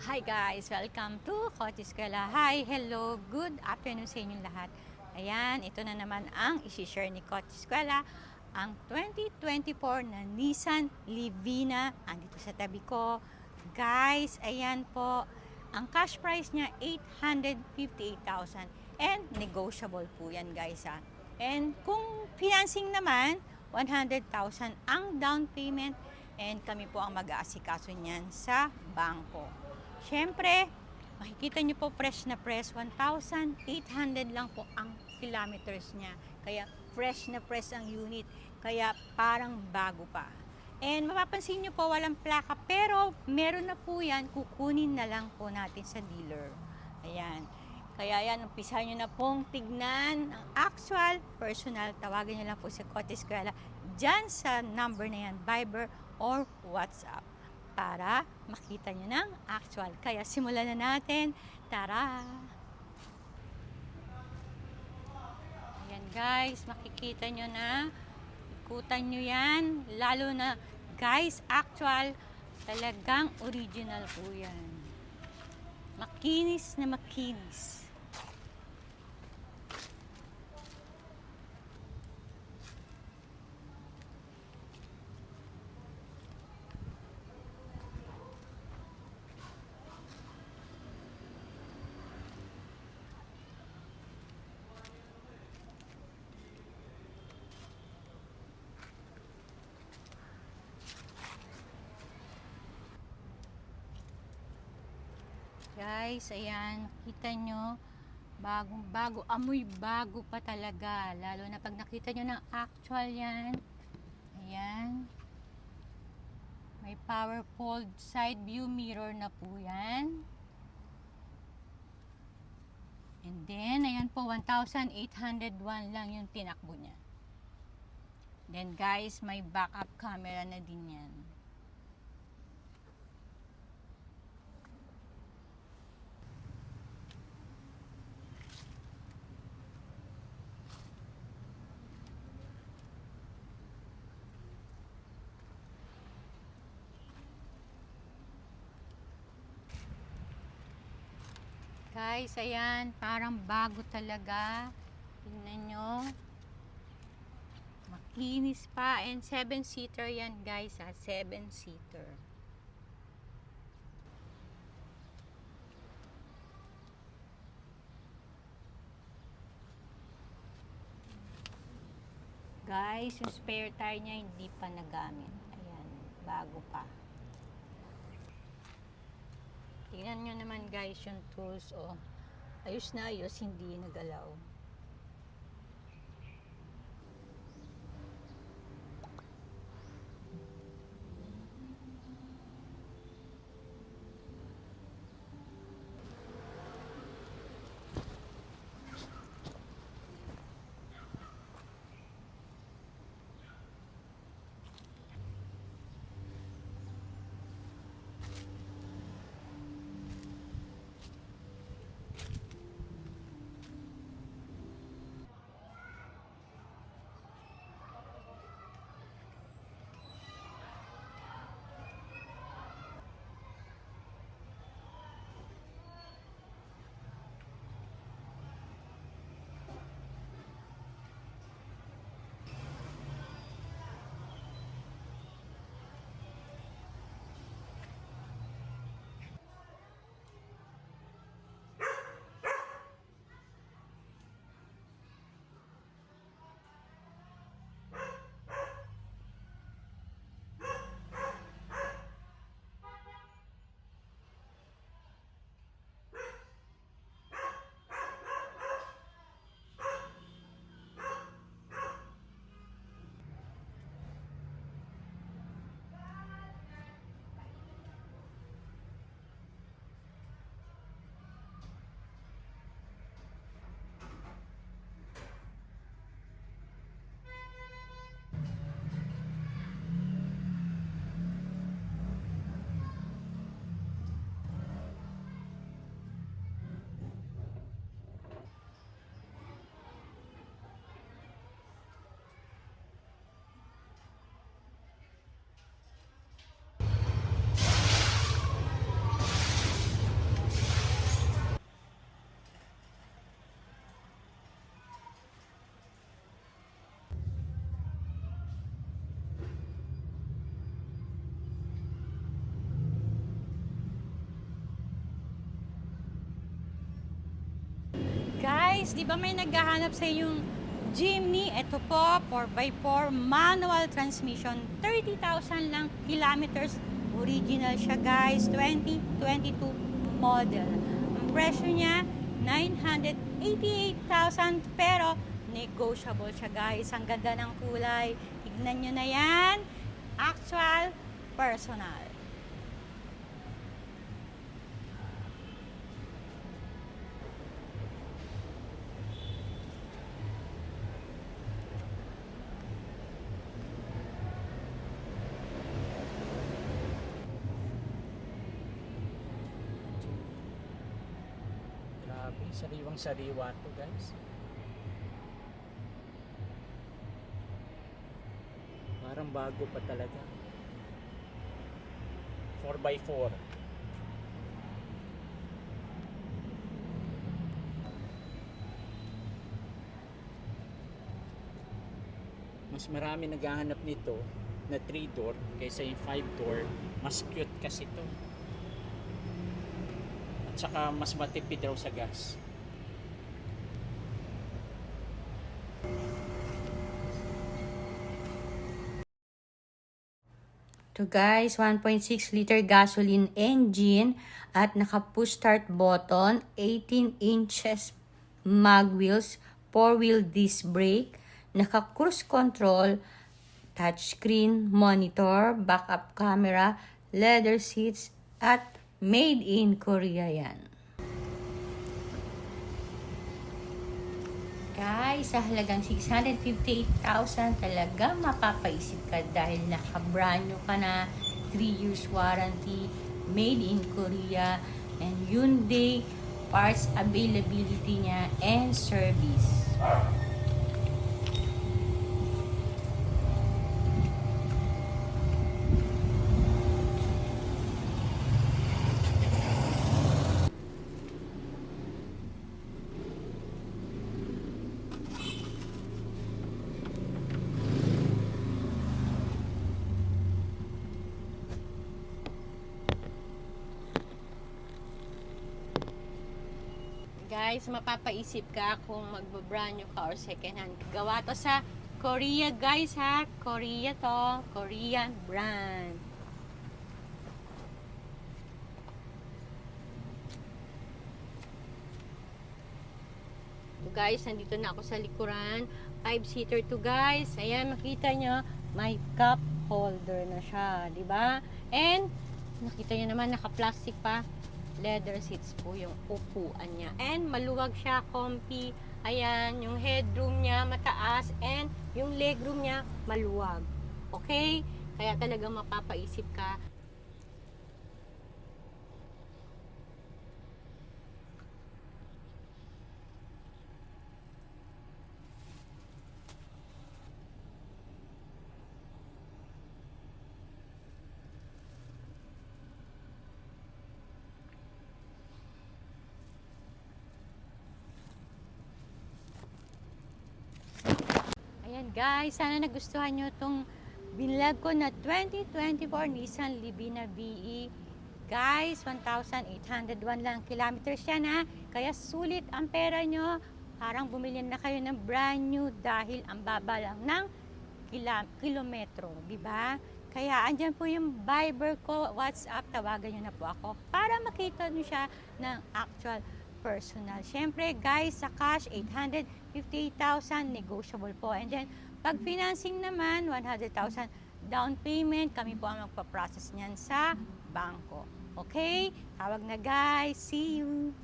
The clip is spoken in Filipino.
Hi guys! Welcome to Kotse Eskwela. Hi! Hello! Good afternoon sa inyong lahat. Ayan, ito na naman ang isi-share ni Kotse Eskwela, ang 2024 na Nissan Livina. Andito sa tabi ko. Guys, ayan po. Ang cash price niya, 858,000 and negotiable po yan guys ha. And kung financing naman, 100,000 ang down payment and kami po ang mag-aasikaso niyan sa bangko. Siyempre, makikita nyo po fresh na fresh, 1,800 lang po ang kilometers niya. Kaya fresh na fresh ang unit, kaya parang bago pa. And mapapansin nyo po walang plaka, pero meron na po yan, kukunin na lang po natin sa dealer. Ayan. Kaya yan, umpisahan nyo na pong tignan ang actual personal. Tawagan nyo lang po sa Kotse Eskwela dyan sa number na yan, Viber or WhatsApp, para makita nyo ng actual. Kaya simulan na natin. Tara! Ayan guys, makikita nyo na. Ikutan nyo yan. Lalo na guys, actual, talagang original po yan. Makinis na makinis. Guys, ayan, kita nyo, bagong bago, amoy bago pa talaga. Lalo na pag nakita nyo ng actual yan. Ayan. May power fold side view mirror na po yan. And then, ayan po, 1,801 lang yung tinakbo niya. Then guys, may backup camera na din yan. Guys, ayan, parang bago talaga. Tingnan nyo. Makinis pa. And 7-seater yan guys ha. 7-seater. Guys, yung spare tire niya hindi pa nagamit. Ayan, bago pa. Tingnan nyo naman guys yung tools. Oh, ayos na ayos, hindi nagalaw. guys, di ba may naghahanap sa yung Jimny? Ito po, 4x4 manual transmission, 30,000 lang kilometers. Original siya guys, 2022 model. Ang presyo niya, 988,000 pero negotiable siya guys. Ang ganda ng kulay. Tignan nyo na yan. Actual, personal. Grabe, sariwang sariwa to guys. Parang bago pa talaga. 4x4. Mas marami naghahanap nito na 3-door kaysa yung 5-door. Mas cute kasi to. At saka mas matipid raw sa gas. To guys, 1.6 liter gasoline engine at naka-push start button, 18 inches mag wheels, 4-wheel disc brake, naka-cruise control, touchscreen, monitor, backup camera, leather seats, at made in Korea yan. Guys, sa halagang 658,000 talaga mapapaisip ka dahil naka-brand new ka na, 3 years warranty, made in Korea, and Hyundai parts availability niya and service. Guys, mapapaisip ka kung magbabrand new ka or second hand. Gawa to sa Korea guys ha. Korea to. Korean brand. So guys, nandito na ako sa likuran. 5-seater to guys. Ayan, makita nyo, may cup holder na siya. Diba? And, nakita nyo naman, naka-plastic pa. Leather seats po yung upuan niya. And maluwag siya, comfy. Ayan, yung headroom niya mataas and yung legroom niya maluwag. Okay? Kaya talagang mapapaisip ka. Ayan guys, sana nagustuhan nyo itong binlag ko na 2024 Nissan Livina BE. Guys, 1,801 lang kilometers yan ha. Kaya sulit ang pera nyo. Parang bumili na kayo ng brand new dahil ang baba lang ng kilometro. Diba? Kaya andyan po yung Viber ko, WhatsApp, tawagan nyo na po ako para makita nyo siya ng actual personal. Siyempre guys, sa cash 858,000 negotiable po. And then pag financing naman 100,000 down payment, kami po ang magpa-process niyan sa bangko. Okay? Tawag na guys. See you.